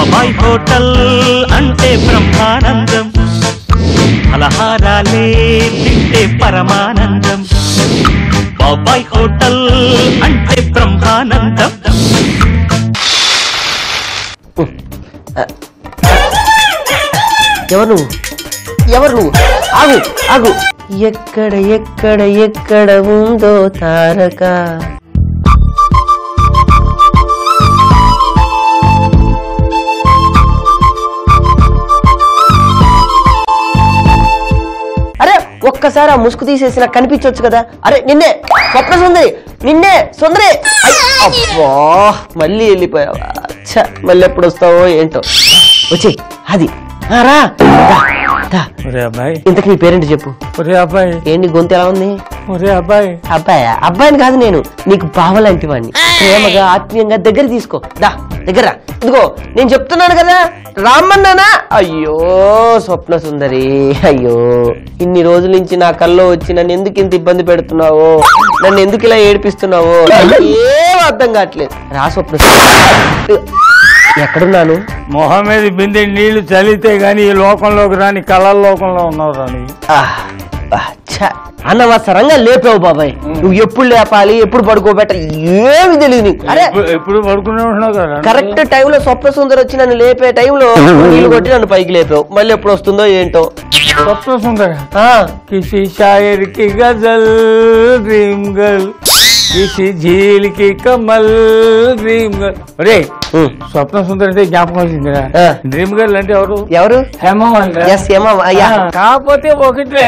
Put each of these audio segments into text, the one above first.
బాబాయ్ హోటల్ అంటే బ్రహ్మానందం, ఫలహారాలే తింటే పరమానందం. బాబాయ్ హోటల్ అంటే బ్రహ్మానందం. ఎవరు ఎవరు? ఆగు ఆగు. ఎక్కడ ఎక్కడ ఎక్కడ ఉందో తారక. అరే ఒక్కసారి ఆ ముసుగు తీసేసి నాకు కనిపించవచ్చు కదా. అరే నిన్నే స్వప్న సుందరి, నిన్నే సుందరి. అబ్బా మళ్ళీ వెళ్ళిపోయావా? మళ్ళీ ఎప్పుడు వస్తావో ఏంటో. వచ్చి అది రా. అబ్బాయి ఇంతకు నీ పేరేంటి చెప్పు. అబ్బాయి ఏంటి గొంతు ఎలా ఉంది? అబ్బాయి అబ్బాయా? అబ్బాయిని కాదు నేను, నీకు బావలాంటి వాడిని. ప్రేమగా ఆత్మీయంగా దగ్గర తీసుకో. దా దగ్గర. ఇదిగో నేను చెప్తున్నాను కదా రామ్మన్నానా. అయ్యో స్వప్న సుందరి, అయ్యో ఇన్ని రోజుల నుంచి నా కల్లో వచ్చి నన్ను ఎందుకు ఇంత ఇబ్బంది పెడుతున్నావో, నన్ను ఎందుకు ఇలా ఏడిపిస్తున్నావో ఏం అర్థం కావట్లేదు. రా స్వప్న సుందరి. ఎక్కడున్నాను? మొహం మీద బిందె నీళ్లు చలితే గాని ఈ లోకంలోకి రాని కళల లోకంలో ఉన్నావు రాని. అనవసరంగా లేపావు బాబాయ్. నువ్వు ఎప్పుడు లేపాలి, ఎప్పుడు పడుకోబెట్టాలి ఏమి తెలియదు నీకు. అరే ఎప్పుడు పడుకునే ఉంటున్నావు కదా. కరెక్ట్ టైంలో స్వప్న సుందరి వచ్చి నన్ను లేపే టైంలో నీళ్ళు కొట్టి నన్ను పైకి లేపావు. మళ్ళీ ఎప్పుడు వస్తుందో ఏంటో. స్వప్న సుందరి కిసి షాయర్ కి గజల్ డ్రీమ్ గర్ల్, కిసి झील की कमल డ్రీమ్ గర్ల్. అరే స్వప్న సుందరి అంటే జ్ఞాపకం వచ్చిందిరా. డ్రీమ్ గర్ల్ అంటే ఎవరు? ఎవరు? కాకపోతే ఒకటే,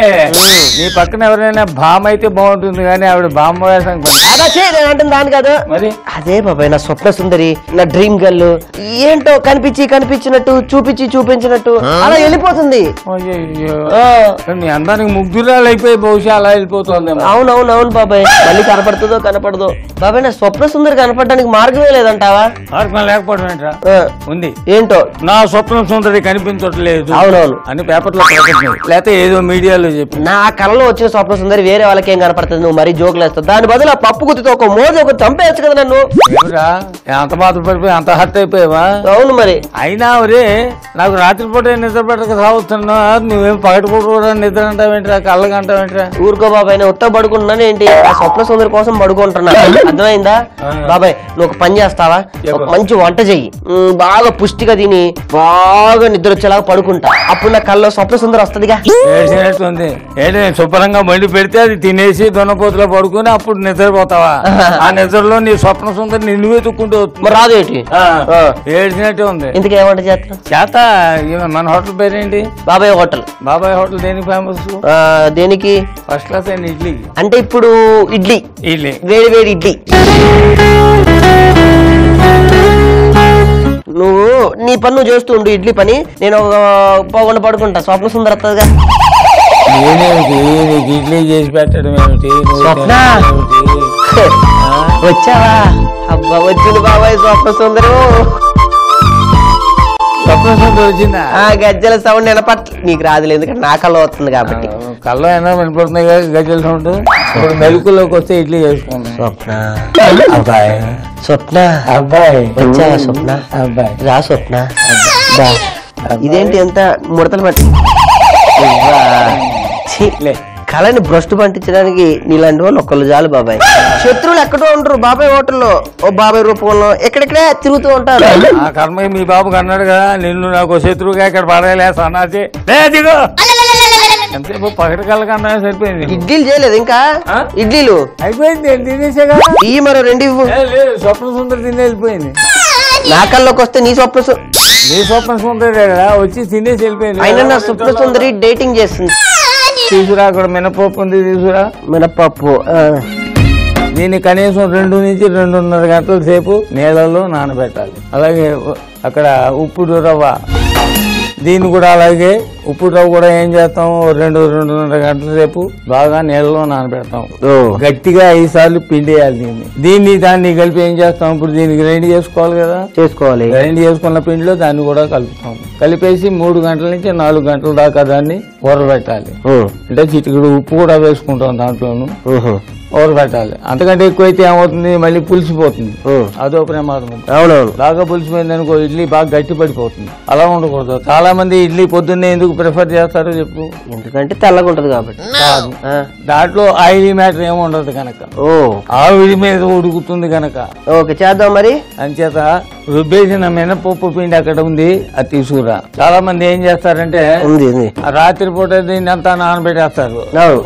నీ పక్కన ఎవరైనా భామ అయితే బాగుంటుంది కానీ ఆవిడ భామ వేసానికి అంటుంది దాని కాదు మరి. అదే బాబాయ్ నా స్వప్న సుందరి, నా డ్రీమ్ గర్ల్ ఏంటో కనిపించినట్టు చూపించినట్టు అలా వెళ్ళిపోతుంది. నీ అందానికి ముగ్ధురాలు అయిపోయి బహుశా అలా వెళ్ళిపోతుంది. అవునవునవును బాబాయ్. మళ్ళీ కనపడుతుందో కనపడదో. బాబాయ్ నా స్వప్న సుందరి కనపడడానికి మార్గమే లేదంటావా? మార్గం లేకపోవడం ఏంట్రా? ఉంది. ఏంటో నా స్వప్న సుందరి కనిపించట్లేదు అవునవును అని పేపర్లో లేకపోతే ఏదో మీడియాలో చెప్పి. నా కళలో వచ్చిన స్వప్న సుందరి వేరే వాళ్ళకి ఏం కనపడుతుంది? నువ్వు మరీ జోకులు వేస్తావు. దాని బదులు ఆ పప్పు గుత్తితో ఒక మోజు ఒకటి చంపేయచ్చు కదా నన్ను. అంత బాధపడిపోయి అంత హర్ట్ అయిపోయావా? అవును మరి. అయినా రే నాకు రాత్రిపూట నిద్ర పెట్టక సాగుతున్నా, నువ్వేం పగటిపూట కూడా నిద్ర అంటావేంట్రా, కళ్ళకి అంటావేంట్రా? ఊరుకో బాబాయ్, నేను ఉత్త పడుకుంటున్నాను ఏంటి, ఆ స్వప్న సుందరి కోసం పడుకుంటున్నా. అర్థమైందా బాబాయ్? నువ్వు ఒక పని చేస్తావా? ఒక మంచి వంట చెయ్యి, బాగా పుష్టిగా తిని బాగా నిద్ర వచ్చేలాగా పడుకుంటా. అప్పుడు నా కళ్ళలో స్వప్న సుందరి వస్తుందిగా. ఏడ్చినట్టుంది ఏంటి? శుభ్రంగా మండి పెడితే అది తినేసి దొన్నపోతులో పడుకుని అప్పుడు నిద్రపోతావా? ఆ నిద్రలో నీ స్వప్న సుందరి నిన్ను వెతుక్కుంటూ రాదు ఏంటి? ఏడ్చినట్టే ఉంది. ఇందుకు ఏమంట చేత మన హోటల్ పేరేంటి? బాబాయ్ హోటల్. బాబాయ్ హోటల్ దేనికి ఫేమస్? దేనికి? ఫస్ట్ క్లాస్ అయిన ఇడ్లీ. అంటే ఇప్పుడు ఇడ్లీ వేడి వేడి ఇడ్లీ. నువ్వు నీ పని నువ్వు చేస్తూ ఉండు, ఇడ్లీ పని. నేను పోకుండా పడుకుంటా, స్వప్న సుందరి వస్తుందిగా. నీకు ఇడ్లీ చేసి పెట్టడం ఏమిటి? స్వప్న వచ్చావా? అబ్బా వచ్చింది బాబాయ్ స్వప్న సుందరు. స్వప్న సుందరి వచ్చిందా? గజ్జల సౌండ్ వినపట్ల. నీకు రాదులేదు ఎందుకంటే నా కళ్ళ వస్తుంది కాబట్టి. కళ్ళ అయినా వినపడుతున్నాయి కదా గజ్జల సౌండ్. ఇప్పుడు మెలుకులోకి వస్తే ఇడ్లీ చేసుకున్నాం. స్వప్న అబ్బాయి, స్వప్న అబ్బాయి వచ్చావా? స్వప్న అబ్బాయి రా స్వప్న. ఇదేంటి ఎంత ముడతలు పట్టి కళని భ్రష్టు పండించడానికి నీలాంటి వాళ్ళు ఒక్కళ్ళు చాలు బాబాయ్. శత్రువులు ఎక్కడో ఉంటారు బాబాయ్ హోటల్లో, ఓ బాబాయ్ రూపంలో ఎక్కడెక్కడే తిరుగుతూ ఉంటారు. ఆ కర్మకి మీ బాబుకి అన్నాడు కదా, నిన్ను నాకు శత్రువుగా ఇక్కడ పడేలేసా అన్నాచి. ఎంతసేపు పగటి కళ్ళకి అన్నా సరిపోయింది. ఇడ్లీలు చేయలేదు ఇంకా? ఇడ్లీలు అయిపోయింది, తినేసేగా. ఈ మరో రెండు ఇవ్వు. స్వప్న సుందరి తినే వెళ్ళిపోయింది. నా కళ్ళకి వస్తే నీ స్వప్న సుందరి కదా వచ్చి తినేసి వెళ్ళిపోయింది. అయినా నా స్వప్న సుందరి డేటింగ్ చేస్తుంది. తీసుకురా, అక్కడ మినపప్పు ఉంది, తీసుకురా. మినపప్పు దీన్ని కనీసం 2 నుంచి 2.5 గంటల సేపు నీళ్ళలో నానబెట్టాలి. అలాగే అక్కడ ఉప్పుడు రవ్వ, దీన్ని కూడా అలాగే ఉప్పు రవ్వ కూడా ఏం చేస్తాం, 2-2.5 గంటల సేపు బాగా నీళ్ళలో నానబెడతాం. గట్టిగా 5 సార్లు పిండేయాలి దీన్ని. దాన్ని కలిపి ఏం చేస్తాం, ఇప్పుడు దీన్ని గ్రైండ్ చేసుకోవాలి కదా. గ్రైండ్ చేసుకున్న పిండిలో దాన్ని కూడా కలుపుతాం. కలిపేసి 3 గంటల నుంచి 4 గంటల దాకా దాన్ని ఊరబెట్టాలి. అంటే చిటికెడు ఉప్పు కూడా వేసుకుంటాం దాంట్లోను. ఊరబెట్టాలి. అంతకంటే ఎక్కువైతే ఏమవుతుంది, మళ్ళీ పులిసిపోతుంది. అదో ప్రమాదం. అవునవును. బాగా పులిసిపోయింది అనుకో ఇడ్లీ బాగా గట్టి పడిపోతుంది. అలా ఉండకూడదు. చాలా మంది ఇడ్లీ పొద్దున్నే ఎందుకు ప్రిఫర్ చేస్తారో చెప్పు? ఎందుకంటే తెల్లగా ఉంటది కాబట్టి. కాదు, దాంట్లో ఆయిలీ మ్యాటర్ ఏమి ఉండదు కనుక. ఆవిడి మీద ఉడుకుతుంది కనుక. ఓకే, చేద్దాం మరి. అంచేత రుబ్బేసిన మినపప్పు పిండి అక్కడ ఉంది, అది తీసుకురా. చాలా మంది ఏం చేస్తారంటే రాత్రిపూట దీన్ని అంతా నానబెట్టేస్తారు,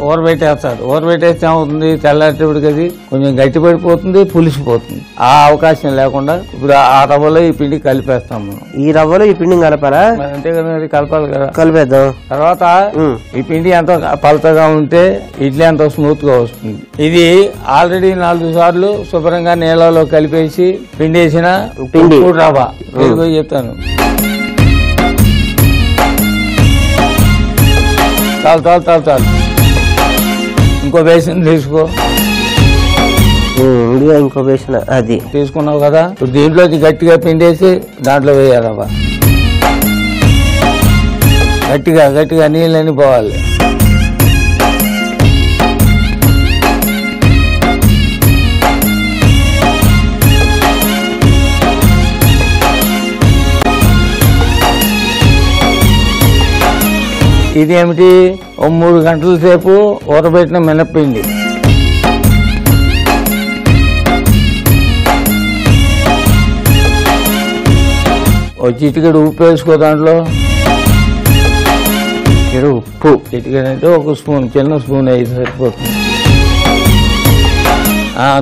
ఊరబెట్టేస్తారు. ఊరబెట్టేస్తే ఏమవుతుంది, తెల్లారిపటికి అది కొంచెం గట్టి పడిపోతుంది, పులిసిపోతుంది. ఆ అవకాశం లేకుండా ఇప్పుడు ఆ రవ్వలో ఈ పిండి కలిపేస్తాం మనం. ఈ రవ్వలో ఈ పిండి కలపాలా? అంతే కదా, అది కలపాలి కదా. కలిపేద్దాం. తర్వాత ఈ పిండి ఎంత పలతగా ఉంటే ఇడ్లీ అంత స్మూత్ గా వస్తుంది. ఇది ఆల్రెడీ 4 సార్లు శుభ్రంగా నీళ్ళలో కలిపేసి పిండేసిన పిండి రవ్వ. చెప్తాను, చాలు. ఇంకో బేసిన్ తీసుకో. ఇంకో బేసిన్ అది తీసుకున్నావు కదా. ఇప్పుడు దీంట్లోకి గట్టిగా పిండేసి దాంట్లో వేయాలవ్వ. గట్టిగా నీళ్ళని పోవాలి. ఇది ఏమిటి, 3 గంటల సేపు ఊరబెట్టిన మినప్పిండి. చిటికెడు ఉప్పు వేసుకో. దాంట్లో ఉప్పు చిటికెడు అంటే 1 స్పూన్, చిన్న స్పూన్ అయితే సరిపోతుంది.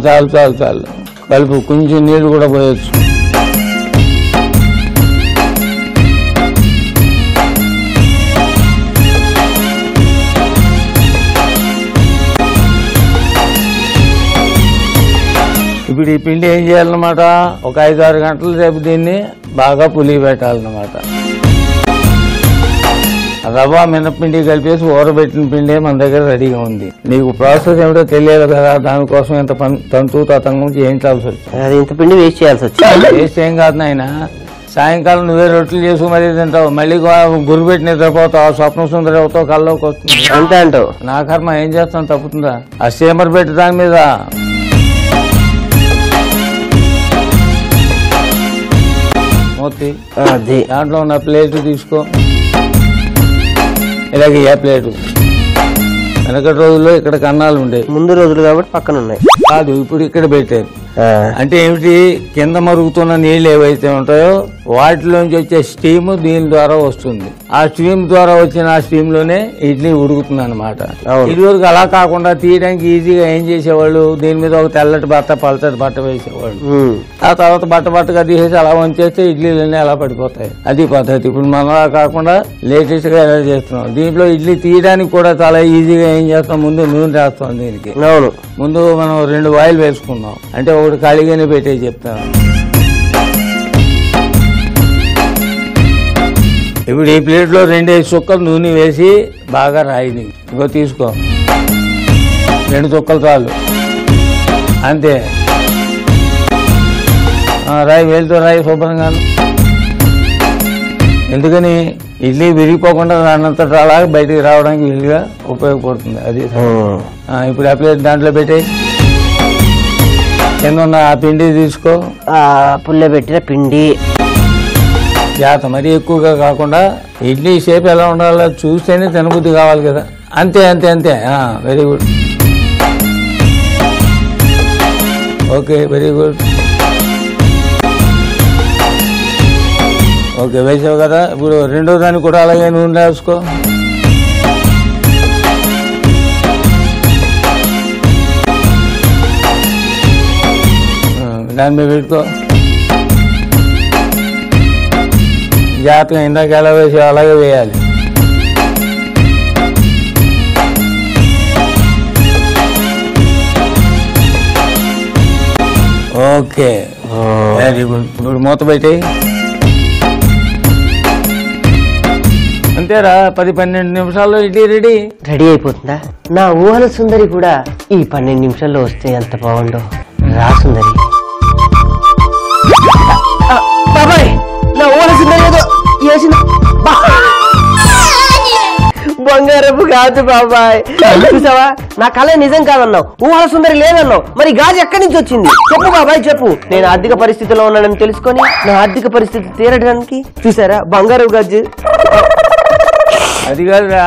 చాలు. కలుపు. కొంచెం నీళ్లు కూడా పోయొచ్చు. ఇప్పుడు ఈ పిండి ఏం చేయాలన్నమాట, ఒక 5-6 గంటల సేపు దీన్ని బాగా పులి పెట్టాలన్నమాట. రవ్వ మినపిండి కలిపేసి ఊరబెట్టిన పిండి మన దగ్గర రెడీగా ఉంది. నీకు ప్రాసెస్ ఏమిటో తెలియాలి కదా, దానికోసం ఇంత తంతు తతంగం చేయించాల్సి వచ్చింది. ఇంత పిండి వేస్ట్ చేయాల్సి వచ్చింది. వేస్ట్ ఏం కాదు నాయన. సాయంకాలం నువ్వే రొట్టెలు చేసుకు మరీ తింటావు, మళ్ళీ గురి పెట్టి నిద్రపోతావు, స్వప్న సుందరి అవుతావు, కల్లోకి వస్తుంది. అంతే అంటావు. నా కర్మ ఏం చేస్తాను, తప్పుతుందా? ఆ స్టీమర్ పెట్టి దాని మీద మూతి, దాంట్లో ఉన్న ప్లేట్ తీసుకో. ఇలాగే ఏ ప్లేటు. వెనకటి రోజుల్లో ఇక్కడ కన్నాలు ఉండేవి, ముందు రోజులు కాబట్టి పక్కన ఉన్నాయి. కాదు, ఇప్పుడు ఇక్కడ పెట్టారు. అంటే ఏమిటి, కింద మరుగుతున్న నీళ్లు ఏవైతే ఉంటాయో వాటిలోంచి వచ్చే స్టీమ్ దీని ద్వారా వస్తుంది. ఆ స్టీమ్ ద్వారా వచ్చిన ఆ స్టీమ్ లోనే ఇడ్లీ ఉడుకుతుంది అనమాట. ఇదివరకు అలా కాకుండా తీయడానికి ఈజీగా ఏం చేసేవాళ్ళు, దీని మీద ఒక తెల్లటి బట్ట, పలచటి బట్ట వేసేవాళ్ళు. ఆ తర్వాత బట్టగా తీసేసి అలా వంచేస్తే ఇడ్లీలన్నీ అలా పడిపోతాయి. అది పద్ధతి. ఇప్పుడు మనం అలా కాకుండా లేటెస్ట్ గా ఎలా చేస్తున్నాం. దీంట్లో ఇడ్లీ తీయడానికి కూడా చాలా ఈజీగా ఏం చేస్తాం, ముందు నూనె రాస్తాం. దీనికి ముందు మనం 2 ఆయిల్ వేసుకుందాం. అంటే ఒకటి ఖాళీగానే పెట్టే చెప్తాను. ఇప్పుడు ఈ ప్లేట్ లో 2 చుక్కలు నూనె వేసి బాగా రాయి. ఇంకో తీసుకో, 2 చుక్కలు చాలు, అంతే. రాయి, వేలుతో రాయి శుభ్రంగా. ఎందుకని, ఇడ్లీ విరిగిపోకుండా దానంతట అలా బయటికి రావడానికి వీలుగా ఉపయోగపడుతుంది. అది ఇప్పుడు ఆ ప్లేట్ దాంట్లో పెట్టేయి. కింద ఉన్న ఆ పిండి తీసుకో. పుల్ల పెట్టిన పిండి జాత మరీ ఎక్కువగా కాకుండా, ఇడ్లీ షేప్ ఎలా ఉండాలో చూస్తేనే తినబుద్ధి కావాలి కదా. అంతే. Very good. Okay, very good. Okay, వేసావు కదా. ఇప్పుడు రెండో దాన్ని కూడా అలాగే నూనె రాసుకో. దాని మీద పెట్టుకో. జాగ్రత్తగా ఇందాక ఎలా వేసి అలాగే వేయాలి. Okay, very good. ఇప్పుడు మూత పెట్టి అంతేరా, 10-12 నిమిషాల్లో ఇడ్లీ రెడీ అయిపోతుందా? నా ఊహల సుందరి కూడా ఈ 12 నిమిషాల్లో వస్తే ఎంత బాగుండో. రా సుందరి. బాబాయ్, నా ఊహల సుందరి ఏదో వేసిన బంగారపు గాజు బాబాయ్. చూసావా, నా కళ నిజం కాదన్నావు, ఊహల సుందరి లేదన్నావు. మరి గాజు ఎక్కడి నుంచి వచ్చింది చెప్పు బాబాయ్, చెప్పు. నేను ఆర్థిక పరిస్థితిలో ఉన్నానని తెలుసుకొని నా ఆర్థిక పరిస్థితి తీరడానికి చూసారా బంగారపు గాజు. అది కాదురా,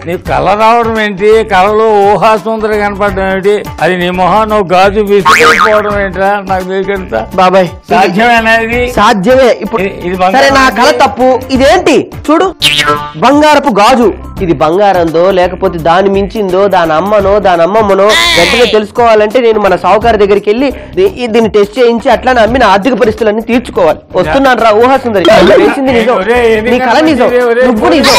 నీ కళ రావడం ఏంటి, కళలో ఊహా సుందరి కనపడడం ఏంటి, అది నీ మొహం నువ్వు గాజు విసిపోవడం ఏంట్రా, నాకు తెలియక బాబాయ్. సాధ్యమేనాది? సాధ్యమే. ఇప్పుడు ఇది సరే, నా కళ తప్పు. ఇదేంటి చూడు, బంగారపు గాజు. ఇది బంగారందో లేకపోతే దాని మించిందో, దాని అమ్మనో దాని అమ్మమ్మనో వెంటనే తెలుసుకోవాలంటే నేను మన సావుకారి దగ్గరికి వెళ్ళి దీన్ని టెస్ట్ చేయించి అట్లానే అమ్మి నా ఆర్థిక పరిస్థితులన్నీ తీర్చుకోవాలి. వస్తున్నాను రా ఊహా సుందరి. వేసింది నిజం, నీ కళ నిజం, నువ్వు నిజం.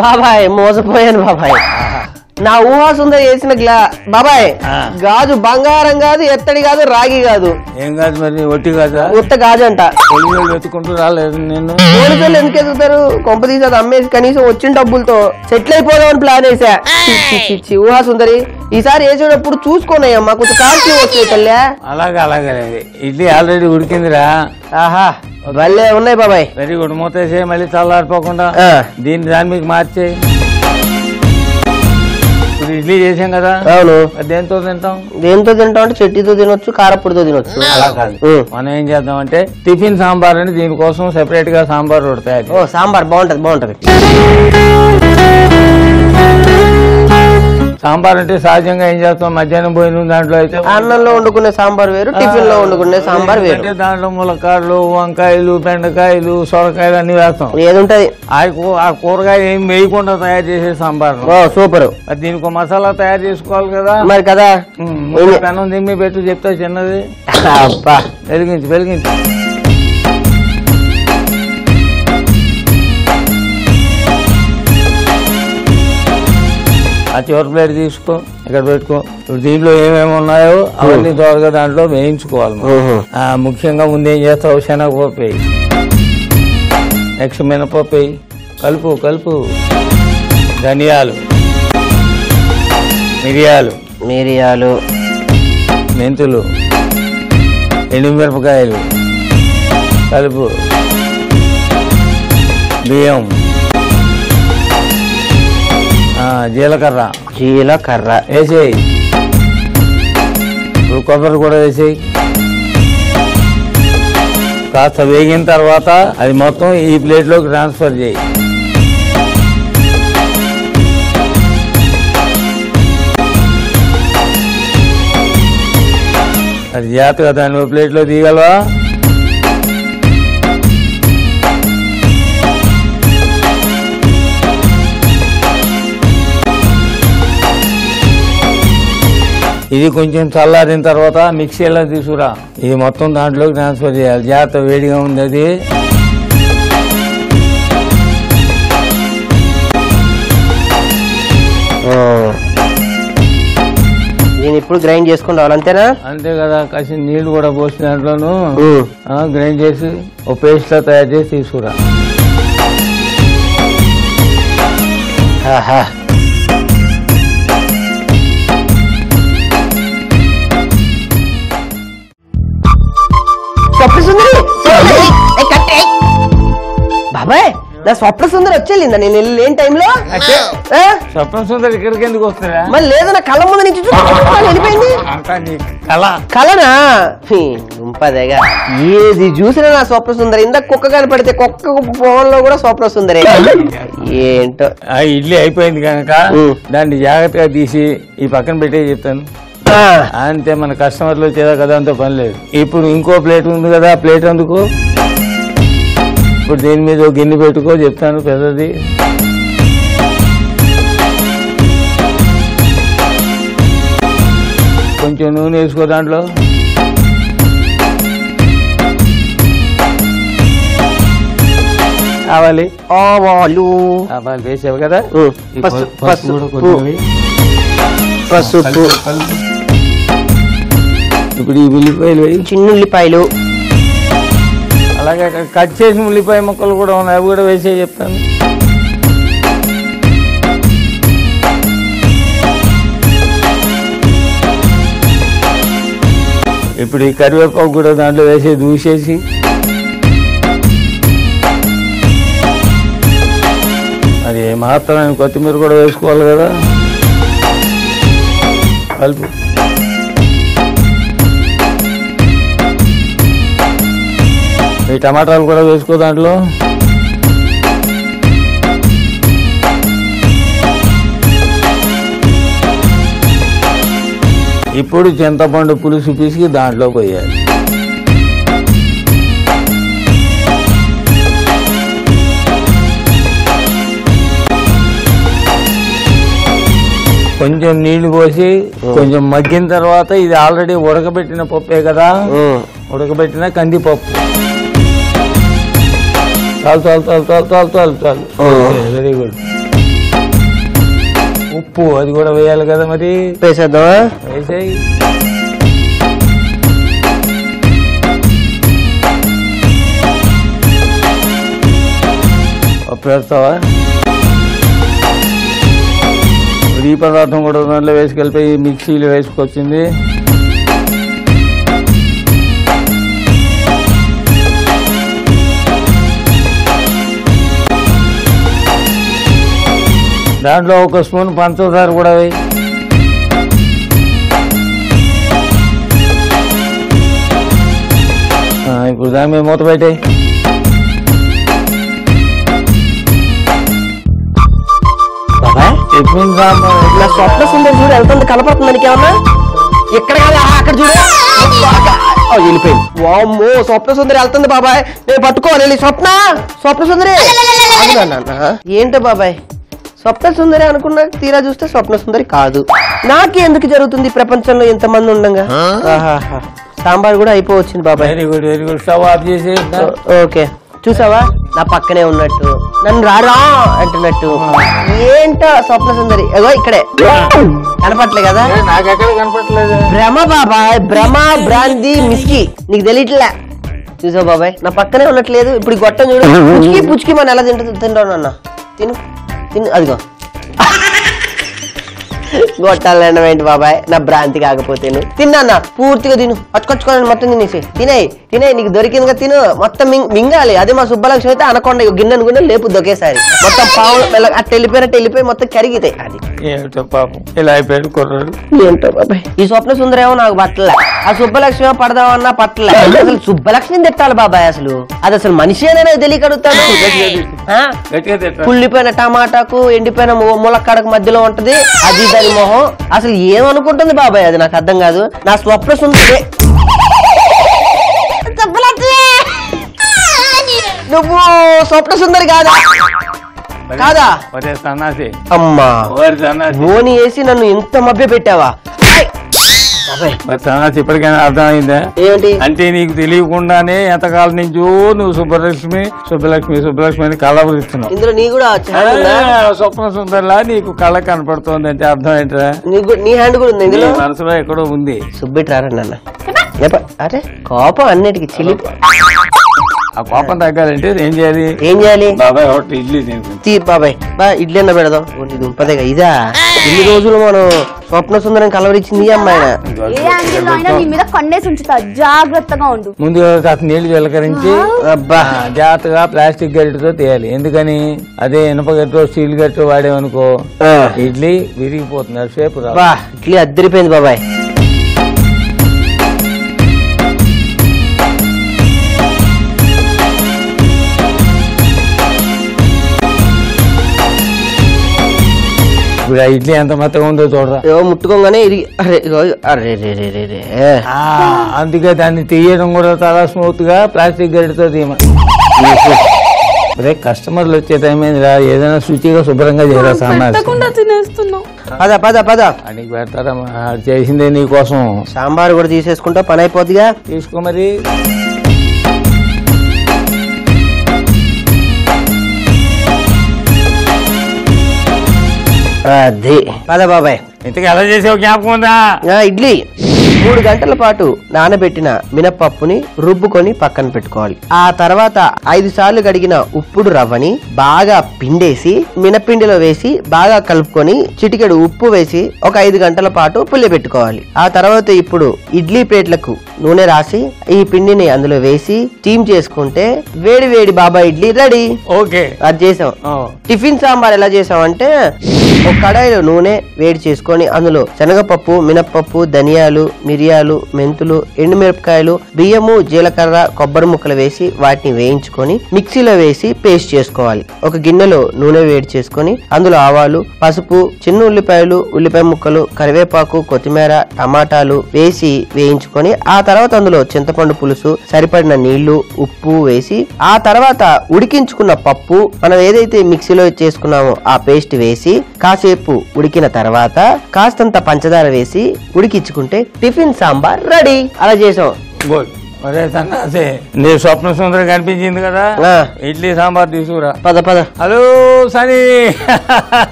బాబాయ్ మోసపోయాను బాబాయ్. నా ఊహా సుందరి వేసిన బాబాయ్ గాజు బంగారం కాదు, ఎత్తడి కాదు, రాగి కాదు. ఏం కాదు మరి, ఒట్టి కాదా? ఉత్త గాజు అంట. వెతుకుంటూ రాలేదు నేను. పోలీసులు ఎందుకు ఎదుగుతారు, కొంప తీసి అది అమ్మేసి కనీసం వచ్చిన డబ్బులతో సెటిల్ అయిపోదామని ప్లాన్ వేసా. ఊహా సుందరి, ఈసారి వేసేటప్పుడు చూసుకోనయ్యమ్మా, కొంచెం కాల్చి వచ్చాయి తల్లి. అలాగే అలాగే, ఇడ్లీ ఆల్రెడీ ఉడికిందిరా. ఆహా, భలే ఉన్నాయి బాబాయ్. Very good. మూతేసే మళ్ళీ చల్లారిపోకుండా దీన్ని దాని మీకు మార్చేయి. ఇప్పుడు ఇడ్లీ చేసాం కదా. అవును. దేంతో తింటాం? దేంతో తింటాం అంటే చట్నీతో తినొచ్చు, కారప్పుడితో తినొచ్చు. అలా కాదు, మనం ఏం చేద్దాం అంటే టిఫిన్ సాంబార్ అని దీనికోసం సెపరేట్ గా సాంబార్ ఉడతాయి. ఓ సాంబార్ బాగుంటది బాగుంటది. సాంబార్ అంటే సహజంగా ఏం చేస్తాం, మధ్యాహ్నం భోజనం దాంట్లో అయితే అన్నంలో వండుకునే సాంబార్ వేరు, టిఫిన్ లో వండుకునే సాంబార్ వేరు. దాంట్లో ములక్కాడలు, వంకాయలు, బెండకాయలు, సొరకాయలు అన్ని వేస్తాం. ఏదుంటది ఆ కూరగాయ ఏం వేయకుండా తయారు చేసే సాంబార్. సూపర్. దీనికి మసాలా తయారు చేసుకోవాలి కదా మరి. కదా పెనం దిమ్మి పెట్టు చెప్తా చిన్నది. వెలిగించి వెలిగించి ఆ చివరి ప్లేట్ తీసుకో, ఇక్కడ పెట్టుకో. ఇప్పుడు దీంట్లో ఏమేమి ఉన్నాయో అవన్నీ త్వరగా దాంట్లో వేయించుకోవాలి. ముఖ్యంగా ముందు ఏం చేస్తావు, శనగపప్పు వేయి, నెక్స్ట్ మినపప్పు వేయి, కలుపు కలుపు. ధనియాలు, మిరియాలు, మెంతులు, ఎండుమిరపకాయలు కలుపు, బియ్యం, జీలకర్ర వేసేయి. ఇప్పుడు కొబ్బరి కూడా వేసేయి. కాస్త వేగిన తర్వాత అది మొత్తం ఈ ప్లేట్లోకి ట్రాన్స్ఫర్ చేయి. అది జాగ్రత్తగా దాన్ని ప్లేట్లో తీయగలవా? ఇది కొంచెం చల్లారిన తర్వాత మిక్సీలో తీసుకురా. ఇది మొత్తం దాంట్లోకి ట్రాన్స్ఫర్ చేయాలి. జాగ్రత్త, వేడిగా ఉంది అది. నేను ఇప్పుడు గ్రైండ్ చేసుకుని రావాలి, అంతేనా? అంతే కదా. కాసిన నీళ్లు కూడా పోసి దాంట్లోనూ గ్రైండ్ చేసి ఓ పేస్ట్ లా తయారు చేసి తీసుకురా. బాబాయ్, నా స్వప్న సుందరి వచ్చేళ్ళిందా నేను వెళ్ళిన టైంలో? స్వప్న సుందరి ఇక్కడికి ఎందుకు వస్తారా? మరి లేదా, నా కళ్ళ ముందు నుంచి వెళ్ళిపోయింది. కళనా గుంపదేగా, ఏది చూసినా నా స్వప్న సుందరి. ఇందాక కుక్క కనపడితే కుక్క పొలంలో కూడా స్వప్న సుందరి. ఏంటో ఆ ఇడ్లీ అయిపోయింది కనుక దాన్ని జాగ్రత్తగా తీసి ఈ పక్కన పెట్టే చెప్తాను. అంతే, మన కస్టమర్లు వచ్చేదా కదా, అంత పని లేదు. ఇప్పుడు ఇంకో ప్లేట్ ఉంది కదా, ఆ ప్లేట్ అందుకు. ఇప్పుడు దీని మీద గిన్నె పెట్టుకో, చెప్తాను పెద్దది. కొంచెం నూనె వేసుకో దాంట్లో. ఆవాలి వేసావు కదా. పసుపు, ఇప్పుడు ఈ ఉల్లిపాయలు వేయి, చిన్న ఉల్లిపాయలు. అలాగే కట్ చేసిన ఉల్లిపాయ ముక్కలు కూడా ఉన్నాయి, అవి కూడా వేసే చెప్తాను. ఇప్పుడు ఈ కరివేపాకు కూడా దాంట్లో వేసి దూసేసి అది మాత్రం కొత్తిమీర కూడా వేసుకోవాలి కదా. కలుపు. ఈ టమాటాలు కూడా వేసుకో దాంట్లో. ఇప్పుడు చింతపండు పులుసు పిసికి దాంట్లో పోయాలి. కొంచెం నీళ్లు పోసి కొంచెం మగ్గిన తర్వాత ఇది ఆల్రెడీ ఉడకబెట్టిన పప్పే కదా, ఉడకబెట్టిన కందిపప్పు. చాలు చాలు చాలు చాలు చాలు చాలు చాలు. Very good. ఉప్పు అది కూడా వేయాలి కదా, మరి వేసేద్దామా? వేసేయి. పప్పు వేస్తావా? ఈ పదార్థం కూడా దాంట్లో వేసి కలిపి మిక్సీలో వేసుకొచ్చింది. దాంట్లో 1 స్పూన్ పంచదార కూడా వేయి. ఇప్పుడు దాని మీద మూత పెట్టాయి. నా స్వప్న సుందరి చూడు వెళ్తుంది, కనపడుతుంది నీకేమన్నా? ఇక్కడ కాదు అక్కడ చూడు, వెళ్ళిపోయింది. వామ్మో, స్వప్న సుందరి వెళ్తుంది బాబాయ్, నేను పట్టుకోవాలి. స్వప్న స్వప్న సుందరి ఏంటో బాబాయ్, స్వప్న సుందరి అనుకున్నా, తీరా చూస్తే స్వప్న సుందరి కాదు. నాకే ఎందుకు జరుగుతుంది ప్రపంచంలో ఇంతమంది ఉండగా? సాంబార్ కూడా అయిపోవచ్చింది బాబాయ్. Very good very good. Stove off చేసి. ఓకే, చూసావా నా పక్కనే ఉన్నట్టు, నన్ను రారా అంటున్నట్టు. ఏంటో స్వప్న సుందరి ఏగో ఇక్కడే కనపట్లే కదా? నాకెక్కడ కనపట్లేదు. భ్రమ బాబాయ్, భ్రమ, భ్రాంతి, మిస్కి, నీకు తెలియట్లే. చూసావు బాబాయ్ నా పక్కనే ఉన్నట్లేదు. ఇప్పుడు గొట్టం చూడు, పుచ్చుకి పుచ్చుకి మన ఎలా తింటావు అన్న. తిను తిను, అదిగో గొట్టాలనడం ఏంటి బాబాయ్, నా భ్రాంతి కాకపోతే. తిన్నా పూర్తిగా తిను, అచ్చుకొచ్చుకోవాలని మొత్తం తినేసి. తినేయి తినేయి, నీకు దొరికిందిగా తిను, మొత్తం మింగాలి. అదే మా సుబ్బలక్ష్మి అయితే అనకుండా గిన్నెను గుండె లేపు దొకేసారి మొత్తం పావులు అట్ట వెళ్ళిపోయినట్టు వెళ్ళిపోయి మొత్తం కరిగితాయి. అది ఏమిటో పాపం ఇలా అయిపోయాడు కుర్రాడు. ఏంటో బాబాయ్, ఈ స్వప్న సుందరేమో నాకు పట్టలే, ఆ సుబ్బలక్ష్మి పడదామన్నా పట్టలే. అసలు సుబ్బలక్ష్మిని తిట్టాలి బాబాయ్, అసలు అది అసలు మనిషి అనేది తెలియకడుగుతాడు. కుళ్ళిపోయిన టమాటాకు ఎండిపోయిన ములక్కడకు మధ్యలో ఉంటది అది దాని మొహం. అసలు ఏమనుకుంటుంది బాబాయ్, అది నాకు అర్థం కాదు. నా స్వప్న సుందరి నువ్వు స్వప్న సుందరి కాదా? కాదా? అమ్మా ఓని వేసి నన్ను ఎంత మభ్య పెట్టావా? ఇప్పటికైనా అర్థమైందా ఏంటి అంటే? నీకు తెలియకుండానే ఎంతకాలం నుంచో నువ్వు సుబ్బలక్ష్మి సుబ్బలక్ష్మి సుబ్బలక్ష్మి అని కళవరిస్తున్నావు. ఇందులో నీ కూడా స్వప్న సుందరిలా నీకు కళ కనపడుతోంది అంటే అర్థం ఏంటరా? నీ హ్యాండ్ కూడా ఉంది ఇందులో, మనసులో ఎక్కడో ఉంది. సుబ్బిట్రారండి అన్న. అరే కోపం అన్నిటికి చిలి. ఆ కోపం తగ్గాలంటే ఏం చేయాలి? ఏం చేయాలి బాబాయ్? ఇడ్లీ తీ బాబాయ్, బా ఇడ్లీ అన్న పెడదాం. దుంపదేగా ఇదా, ఇన్ని రోజులు మనం స్వప్న సుందరం కలవరిచ్చింది అమ్మాయి. జాగ్రత్తగా ఉండు. ముందుగా నీళ్లు చిలకరించి జాగ్రత్తగా ప్లాస్టిక్ గరిటతో తీయాలి. ఎందుకని? అదే ఇనుప గట్టు స్టీల్ గట్టు వాడేమనుకో ఇడ్లీ విరిగిపోతుంది, షేపు రా. ఇడ్లీ అద్దరిపోయింది బాబాయ్. ఇప్పుడు ఆ ఇడ్లీ ఎంత మెత్తగా ఉందో చూడరా. ముట్టుకోగానే అందుకే దాన్ని తీయడం కూడా చాలా స్మూత్ గా ప్లాస్టిక్ గరిటతో తీయమ. కస్టమర్లు వచ్చే టైం ఏందిరా, ఏదైనా శుచిగా శుభ్రంగా చేయరా. పద పద పద అని పెడతారా? చేసిందే నీకోసం. సాంబార్ కూడా తీసేసుకుంటా, పని అయిపోద్దిగా. తీసుకో మరి. అది పద బాబాయ్. ఇంతకు ఎలా చేసావు జ్ఞాపకం ఉందా? ఇడ్లీ 3 గంటల పాటు నానబెట్టిన మినపప్పుని రుబ్బుకొని పక్కన పెట్టుకోవాలి. ఆ తర్వాత 5 సార్లు కడిగిన ఉప్పుడు రవ్వని బాగా పిండేసి మినపిండిలో వేసి బాగా కలుపుకొని చిటికెడు ఉప్పు వేసి ఒక 5 గంటల పాటు పులియబెట్టుకోవాలి. ఆ తర్వాత ఇప్పుడు ఇడ్లీ ప్లేట్లకు నూనె రాసి ఈ పిండిని అందులో వేసి స్టీమ్ చేసుకుంటే వేడి వేడి బాబా ఇడ్లీ రెడీ. ఓకే, అది చేసాం. టిఫిన్ సాంబార్ ఎలా చేసామంటే ఒక కడాయిలో నూనె వేడి చేసుకొని అందులో శనగపప్పు, మినప్పప్పు, ధనియాలు, మిరియాలు, మెంతులు, ఎండుమిరపకాయలు, బియ్యము, జీలకర్ర, కొబ్బరి ముక్కలు వేసి వాటిని వేయించుకొని మిక్సీలో వేసి పేస్ట్ చేసుకోవాలి. ఒక గిన్నెలో నూనె వేడి చేసుకొని అందులో ఆవాలు, పసుపు, చిన్న ఉల్లిపాయలు, ఉల్లిపాయ ముక్కలు, కరివేపాకు, కొత్తిమీర, టమాటాలు వేసి వేయించుకొని ఆ తర్వాత అందులో చింతపండు పులుసు, సరిపడిన నీళ్లు, ఉప్పు వేసి ఆ తర్వాత ఉడికించుకున్న పప్పు మనం ఏదైతే మిక్సీలో చేసుకున్నామో ఆ పేస్ట్ వేసి కాసేపు ఉడికిన తర్వాత కాస్తంత పంచదార వేసి ఉడికించుకుంటే టిఫిన్ సాంబార్ రెడీ. అలా చేసాం. గుడ్. అదే సన్నాసి, నీ స్వప్న సుందరం కనిపించింది కదా, ఇడ్లీ సాంబార్ తీసుకురా. పద పద. హలో సని,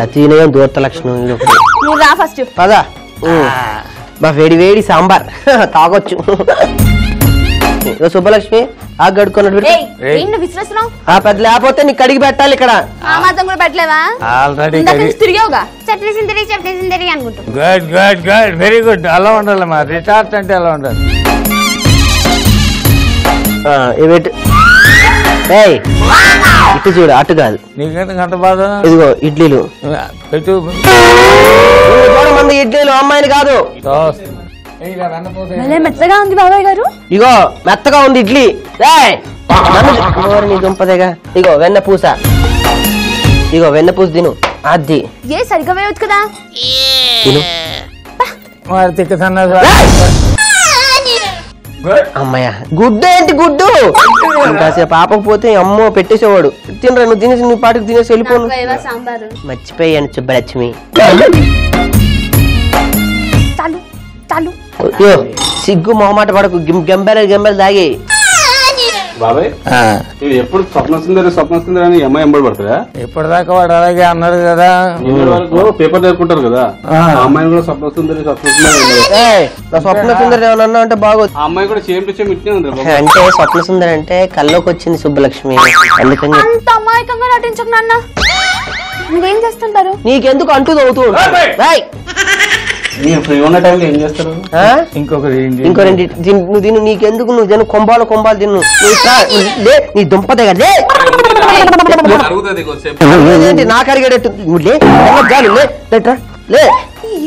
అతినయం దూరత లక్షణం. నువ్వు రా ఫస్ట్. పద. మా వేడి వేడి సాంబార్ తాగొచ్చు. సుబ్బలక్ష్మి ఆ గడుకున్నట్టు విసిరేస్తున్నావు. ఆ పెద్ద లేకపోతే నీకు కడిగి పెట్టాలి ఇక్కడ. ఆ మాత్రం కూడా పెట్టలేవా? ఆల్రెడీ తిరిగావుగా చట్నీ సిందరి అనుకుంటా. Good good good, very good. అలా ఉండాలి మా రిటార్ట్ అంటే అలా ఉండాలి. ఇటు చూడు, అటు కాదు. నీకెందుకు అంత బాధ? ఇదిగో ఇడ్లీలు పెట్టు. మంది ఇడ్లీలు, అమ్మాయిని కాదు. మెత్తగా ఉంది బాబాయ్ గారు. ఇగో మెత్తగా ఉంది ఇడ్లీ. నీ దుంపదేగా. ఇగో వెన్న పూస, ఇగో వెన్న పూస తిను. అది ఏ సరిగ్గా వేయొచ్చు కదా. తిను. అమ్మయ్య, గుడ్డు ఏంటి గుడ్డు? కాసేపు పాపకపోతే అమ్మో పెట్టేసేవాడు. తినరా నువ్వు, తినేసి నీ పాటికి తినేసి వెళ్ళిపోను. సాంబారు మర్చిపోయాను సుబ్బలక్ష్మి. చాలు చాలు. సిగ్గు మొహమాట పడకు, గెంబెలు తాగి. బాబాయ్ ఎప్పుడు స్వప్న సుందరి అని అమ్మాయి ఎంబడి పడుతుందా? ఇప్పటిదాకా వాడు అలాగే అన్నాడు కదా. వరకు పేపర్ చదువుకుంటారు కదా, ఆ అమ్మాయిని కూడా స్వప్న సుందరి స్వప్న సుందరి ఏమన్నా అంటే బాగోదు. ఆ అమ్మాయి కూడా సేమ్ టు సేమ్ ఇట్నే ఉంది. అంటే స్వప్న సుందరి అంటే కల్లోకి వచ్చింది సుబ్బలక్ష్మి, అందుకని అంత అమాయకంగా నటించకు నాన్న. మీరేం చేస్తుంటారు? నీకెందుకు అంటూ అవుతూ ఫ్రీ ఉన్న టైంలో ఏం చేస్తారు? ఇంకొకటి ఇంకో రెండు నువ్వు తిను. నీకెందుకు, నువ్వు తిను. కొంబాలు తిను. నీ దుంపదే కదా నాకు అడిగేటట్టు లే.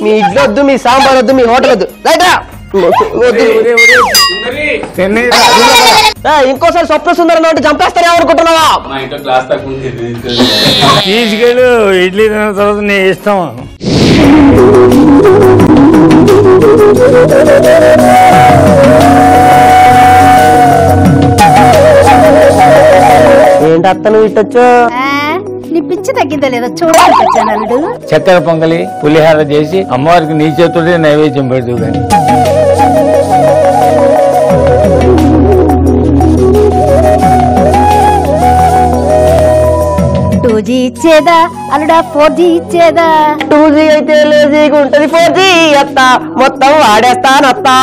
మీ ఇడ్లు వద్దు, మీ సాంబార్ వద్దు, మీ హోటల్ వద్దు. ఇంకోసారి స్వప్న సుందరం అంటే చంపేస్తారే అనుకుంటున్నావా? తీసుకెళ్ళు, ఇడ్లీ తిన్న తర్వాత నీ ఇష్టం. ఏంటి అత్త నువ్వు ఇట్టొచ్చు? నీ పిచ్చి తగ్గిందా లేదా చూడాలి. చక్కెర పొంగలి, పులిహార చేసి అమ్మవారికి నీ చేతుడే నైవేద్యం పెడదు కానీ. ఇచ్చేదా అల్లుడా, 4G ఇచ్చేదా? 2G అయితే లేజీగా ఉంటది, 4G అత్త మొత్తం వాడేస్తానత్తా.